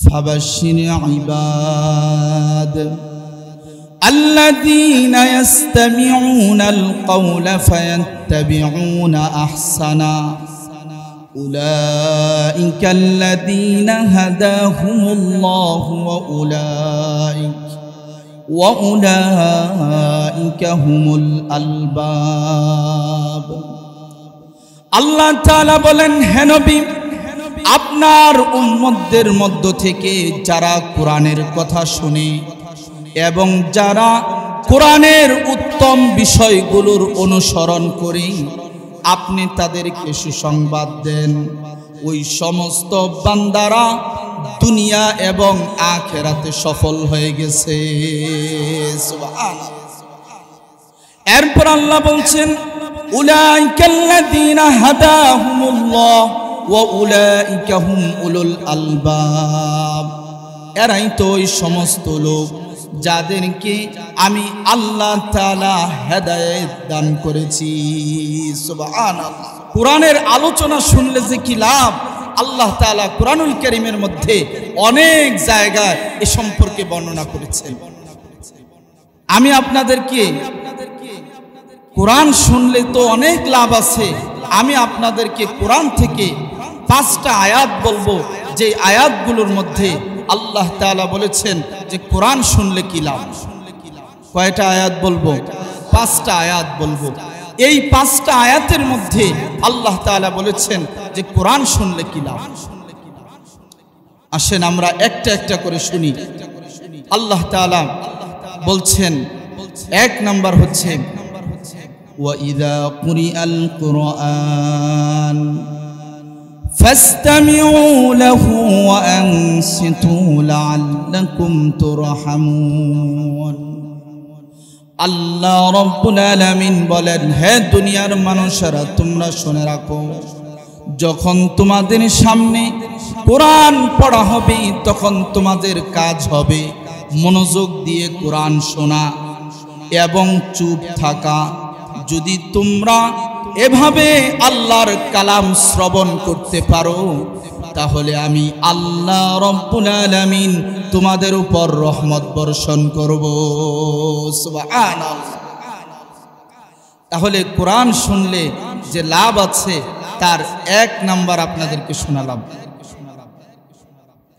فبشر عباد الذين يستمعون القول فيتبعون أحسنا أولئك الذين هداهم الله وأولئك هم الألباب আল্লাহ তাআলা বলেন, হে নবী, আপনার উম্মতদের মধ্য থেকে যারা কোরআনের কথা শুনে এবং যারা কোরআনের উত্তম বিষয়গুলোর অনুসরণ করে আপনি তাদেরকে সুসংবাদ দেন। ওই সমস্ত বান্দারা দুনিয়া এবং আখিরাতে সফল হয়ে গেছে। সুবহানাল্লাহ। এরপর আল্লাহ বলছেন, উলাইকাল্লাযীনা হাদাহুমুল্লাহ ওয়া উলাইকা হুম উলুল আলবাব। এরাই তো ওই সমস্ত লোক যাদেরকে আমি আল্লাহ তাআলা হেদায়েত দান করেছি। সুবহানাল্লাহ। কোরআনের আলোচনা শুনলে যে কি লাভ, আল্লাহ তাআলা কোরআনুল কারীমের মধ্যে অনেক জায়গায় এ সম্পর্কে বর্ণনা করেছেন। আমি আপনাদেরকে কোরআন শুনলে তো অনেক লাভ আছে, আমি আপনাদেরকে কোরআন থেকে 5টা আয়াত বলবো, যে আয়াতগুলোর মধ্যে আল্লাহ তাআলা বলেছেন যে কোরআন শুনলে কি লাভ। কয়টা আয়াত বলবো? 5টা আয়াত বলবো। এই 5টা আয়াতের মধ্যে আল্লাহ তাআলা বলেছেন যে কোরআন শুনলে কি লাভ। আসেন আমরা একটা একটা করে শুনি। আল্লাহ তাআলা বলছেন, 1 নাম্বার হচ্ছে وَإِذَا قُرِئَ الْقُرْآنُ فَاسْتَمِعُوا لَهُ وَأَنصِتُوا لَعَلَّكُمْ تُرْحَمُونَ। আল্লাহ রাব্বুল আলামিন বলেন, হে দুনিয়ার মানুষেরা, তোমরা শুনে রাখো, যখন তোমাদের সামনে কোরআন পড়া হবে তখন তোমাদের কাজ হবে মনোযোগ দিয়ে কোরআন শোনা এবং চুপ থাকা। যদি তোমরা এভাবে আল্লাহর কালাম শ্রবণ করতে পারো তাহলে আমি আল্লাহ রাব্বুল আলামিন তোমাদের উপর রহমত বর্ষণ করব। সুবহানাল্লাহ। তাহলে কোরআন শুনলে যে লাভ আছে তার 1 নাম্বার আপনাদেরকে শোনালাম।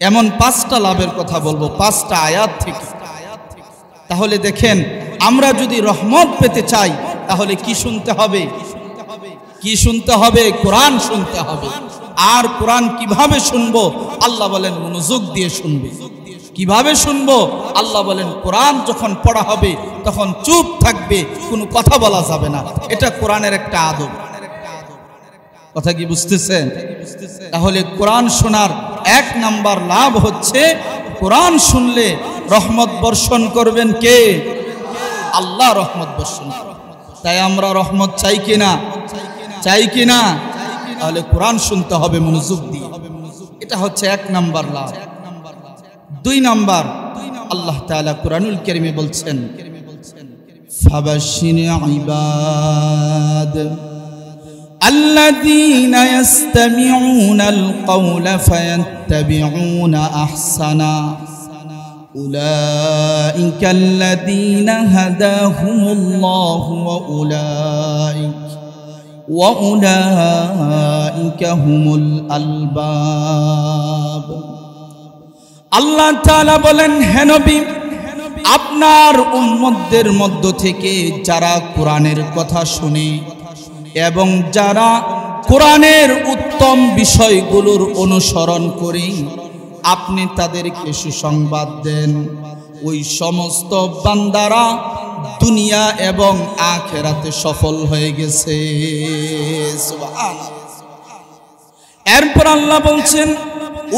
এমন 5টা লাভের কথা বলবো 5টা আয়াত থেকে। তাহলে দেখেন, আমরা যদি রহমত পেতে চাই তাহলে কি শুনতে হবে? কি শুনতে হবে? কোরআন শুনতে হবে। আর কোরআন কিভাবে শুনবো? আল্লাহ বলেন মনোযোগ দিয়ে শুনবে। কিভাবে শুনবো? আল্লাহ বলেন কোরআন যখন পড়া হবে তখন চুপ থাকবে, কোনো কথা বলা যাবে না। এটা কোরআনের একটা আদব। কথা কি বুঝতেছেন? তাহলে কোরআন শোনার 1 নাম্বার লাভ হচ্ছে, কোরআন শুনলে রহমত বর্ষণ করবেন কে? আল্লাহ রহমত বর্ষণ। তাই আমরা রহমত চাই কিনা? চাই কিনা? তাহলে কোরআন শুনতে হবে মনোযোগ দিয়ে। এটা হচ্ছে 1 নাম্বার লাভ। 2 নাম্বার, আল্লাহ তাআলা কোরআনুল কারীমে বলছেন, ফাবাশশির ইবাদ الذين يستمعون القول فيتبعون أحسنا أولئك الذين هداهم الله وأولئك هم الألباب। আল্লাহ তাআলা বলেন, হে নবী, আপনার উম্মতদের মধ্য থেকে যারা কোরআনের কথা শুনে এবং যারা কোরআনের উত্তম বিষয়গুলোর অনুসরণ করে আপনি তাদেরকে সুসংবাদ দেন। ওই সমস্ত বান্দারা দুনিয়া এবং আখিরাতে সফল হয়ে গেছে। সুবহানাল্লাহ। এরপর আল্লাহ বলছেন,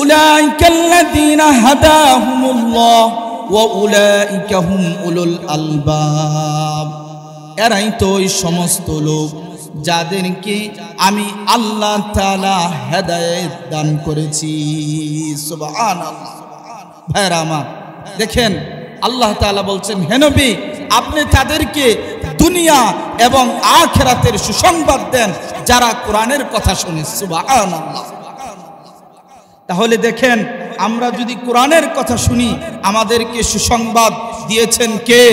উলাইকাল্লাযীনা হাদাহুমুল্লাহ ওয়া উলাইকা হুম উলুল আলবাব। এরাই তো ওই সমস্ত লোক যাদেরকে আমি আল্লাহ তাআলা হেদায়েত দান করেছি। সুবহানাল্লাহ। ভাইরা আমার, দেখেন আল্লাহ তাআলা বলছেন, হে নবী, আপনি তাদেরকে দুনিয়া এবং আখিরাতের সুসংবাদ দেন যারা কোরআনের কথা শুনে। সুবহানাল্লাহ। তাহলে দেখেন আমরা যদি কোরআনের কথা শুনি, আমাদেরকে সুসংবাদ দিয়েছেন কে?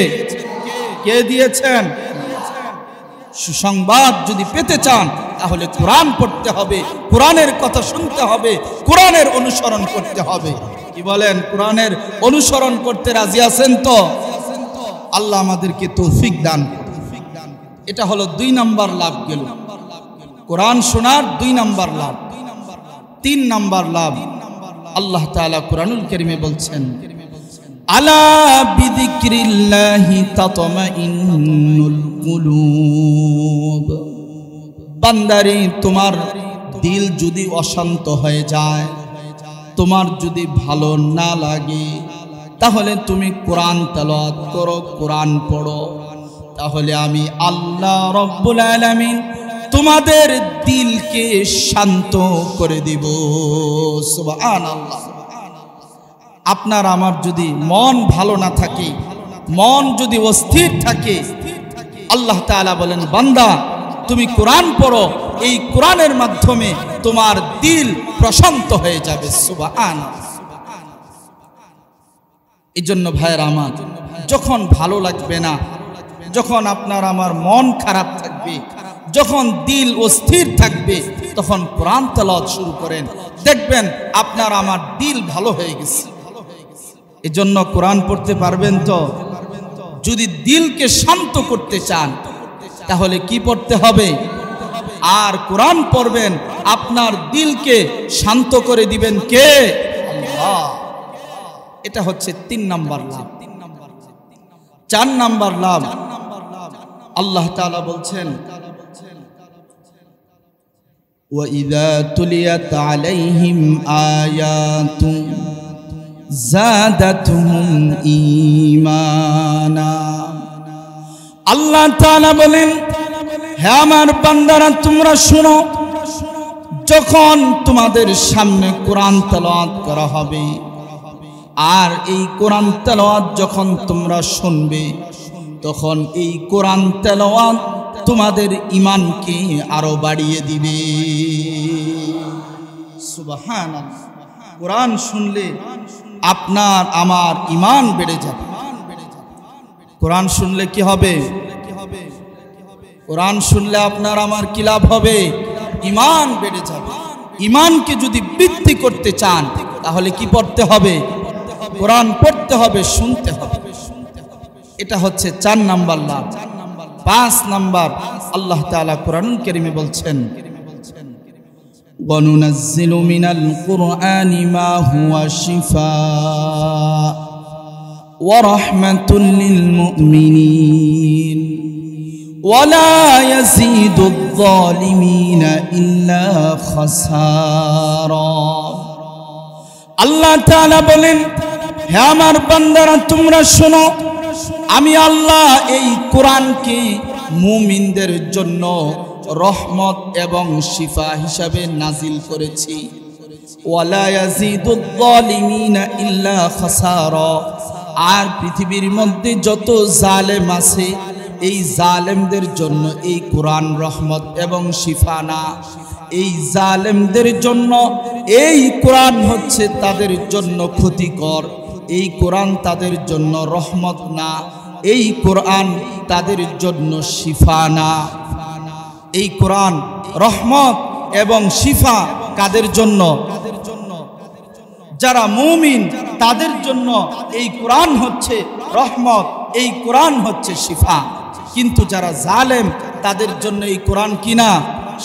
কে দিয়েছেন? সুসংবাদ যদি পেতে চান তাহলে কোরআন পড়তে হবে, কোরআনের কথা শুনতে হবে, কোরআনের অনুসরণ করতে হবে। কি বলেন? কোরআনের অনুসরণ করতে রাজি আছেন তো? আল্লাহ আমাদেরকে তৌফিক দান করুন। এটা হলো 2 নাম্বার লাভ গেল, কোরআন শোনার 2 নাম্বার লাভ। 3 নাম্বার লাভ আল্লাহ তাআলা কোরআনুল কারীমে বলছেন, আলা বিযিকরিল্লাহি তাতমাইন্নুল কুলুব। বান্দারে, তোমার দিল যদি অশান্ত হয়ে যায়, তোমার যদি ভালো না লাগে, তাহলে তুমি কোরআন তেলাওয়াত করো, কোরআন পড়ো, তাহলে আমি আল্লাহ রব্বুল আলামিন তোমাদের দিলকে শান্ত করে দিব। সুবহানাল্লাহ। আপনার আমার যদি মন ভালো না থাকে, মন যদি অস্থির থাকে, আল্লাহ তাআলা বলেন, বান্দা তুমি কোরআন পড়ো, এই কোরআনের মাধ্যমে তোমার দিল প্রশান্ত হয়ে যাবে। সুবহানাল্লাহ। এই জন্য ভাইয়েরা আমার, যখন ভালো লাগবে না, যখন আপনার আমার মন খারাপ থাকবে, যখন দিল অস্থির থাকবে, তখন কোরআন তেলাওয়াত শুরু করেন, দেখবেন আপনার আমার দিল ভালো হয়ে গেছে। এজন্য কোরআন পড়তে পারবেন তো? যদি দিলকে শান্ত করতে চান তাহলে কি পড়তে হবে? আর কোরআন পড়বেন, আপনার দিলকে শান্ত করে দিবেন কে? আল্লাহ। এটা হচ্ছে 3 নাম্বার লাভ। 4 নাম্বার লাভ আল্লাহ তাআলা বলছেন, وَإِذَا تُلِيَتْ عَلَيْهِمْ آيَاتٌ زَادَتْهُمْ إِيمَانًا। আল্লাহ তাআলা বলেন, হে আমার বান্দারা, তোমরা শোনো, যখন তোমাদের সামনে কোরআন তেলাওয়াত করা হবে, আর এই কোরআন তেলাওয়াত যখন তোমরা শুনবে, তখন এই কোরআন তেলাওয়াত তোমাদের ঈমানকে আরো বাড়িয়ে দিবে। সুবহানাল্লাহ। কোরআন শুনলে আপনার আমার ঈমান বেড়ে যাবে। কোরআন শুনলে কি হবে? কোরআন শুনলে আপনার আমার কি লাভ হবে? ঈমান বেড়ে যাবে। ঈমানকে যদি বৃদ্ধি করতে চান তাহলে কি পড়তে হবে? কোরআন পড়তে হবে, শুনতে হবে। এটা হচ্ছে 4 নাম্বার লাভ। 5 নাম্বার আল্লাহ তাআলা কোরআনুল কারীমে বলছেন, ওয়ানুনাজ্জিলু মিনাল কুরআনি মা হুয়া শিফাআ ওয়া রাহমাতুল লিল মুমিনিন ওয়া লা ইয়াজিদুয যালিমিনা ইল্লা খাসারা। আল্লাহ তাআলা বলেন, হে আমার বান্দারা, তোমরা শোনো, আমি আল্লাহ এই কোরআনকে মুমিনদের জন্য রহমত এবং শিফা হিসাবে নাজিল করেছি। ওয়ালা ইয়াজিদুয যালিমিনা ইল্লা খাসারা। আর পৃথিবীর মধ্যে যত জালেম আছে, এই জালেমদের জন্য এই কোরআন রহমত এবং শিফা না। এই জালেমদের জন্য এই কোরআন হচ্ছে তাদের জন্য ক্ষতিকর। এই কোরআন তাদের জন্য রহমত না, এই কোরআন তাদের জন্য শিফা না। এই কোরআন রহমত এবং শিফা কাদের জন্য? যারা মুমিন তাদের জন্য এই কোরআন হচ্ছে রহমত, এই কোরআন হচ্ছে শিফা। কিন্তু যারা জালেম তাদের জন্য এই কোরআন কি না?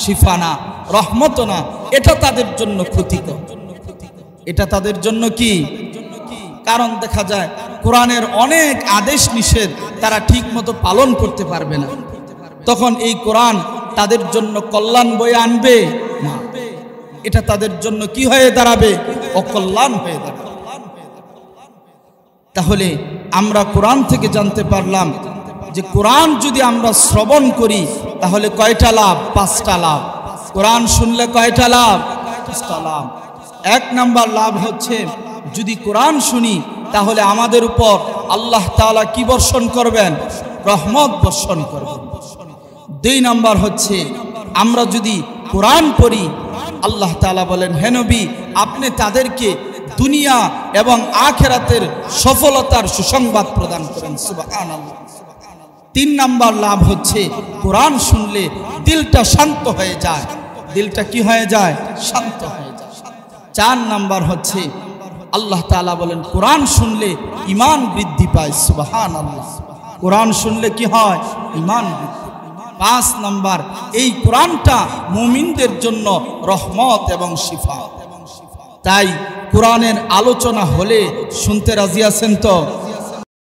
শিফা না, রহমত না, এটা তাদের জন্য ক্ষতিকর। এটা তাদের জন্য কি? কারণ দেখা যায় কোরআনের অনেক আদেশ নিষেধ তারা ঠিক মতো পালন করতে পারবে না, তখন এই কোরআন তাদের জন্য কল্যাণ বয়ে আনবে না, এটা তাদের জন্য কি হয়ে দাঁড়াবে? অকল্যাণ হয়ে দাঁড়াবে। তাহলে আমরা কোরআন থেকে জানতে পারলাম যে কোরআন যদি আমরা শ্রবণ করি তাহলে কয়টা লাভ? 5টা লাভ। কোরআন শুনলে কয়টা লাভ? 5টা লাভ। 1 নাম্বার লাভ হচ্ছে, যদি কোরআন শুনি তাহলে আমাদের উপর আল্লাহ তাআলা কি বর্ষণ করবেন? রহমত বর্ষণ করবেন। 2 নাম্বার হচ্ছে, আমরা যদি কোরআন পড়ি, আল্লাহ তাআলা বলেন, হে নবী, আপনি তাদেরকে দুনিয়া এবং আখিরাতের সফলতার সুসংবাদ প্রদান করেন। সুবহানাল্লাহ। 3 নাম্বার লাভ হচ্ছে কোরআন শুনলে দিলটা শান্ত হয়ে যায়। দিলটা কি হয়ে যায়? শান্ত হয়ে যায়। 4 নাম্বার হচ্ছে আল্লাহ তাআলা বলেন কোরআন শুনলে ঈমান বৃদ্ধি পায়। সুবহানাল্লাহ। কোরআন শুনলে কি হয়? ঈমান বৃদ্ধি। 5 নাম্বার এই কোরআনটা মুমিনদের জন্য রহমত এবং শিফা। তাই কোরআনের আলোচনা হলে শুনতে রাজি আছেন তো?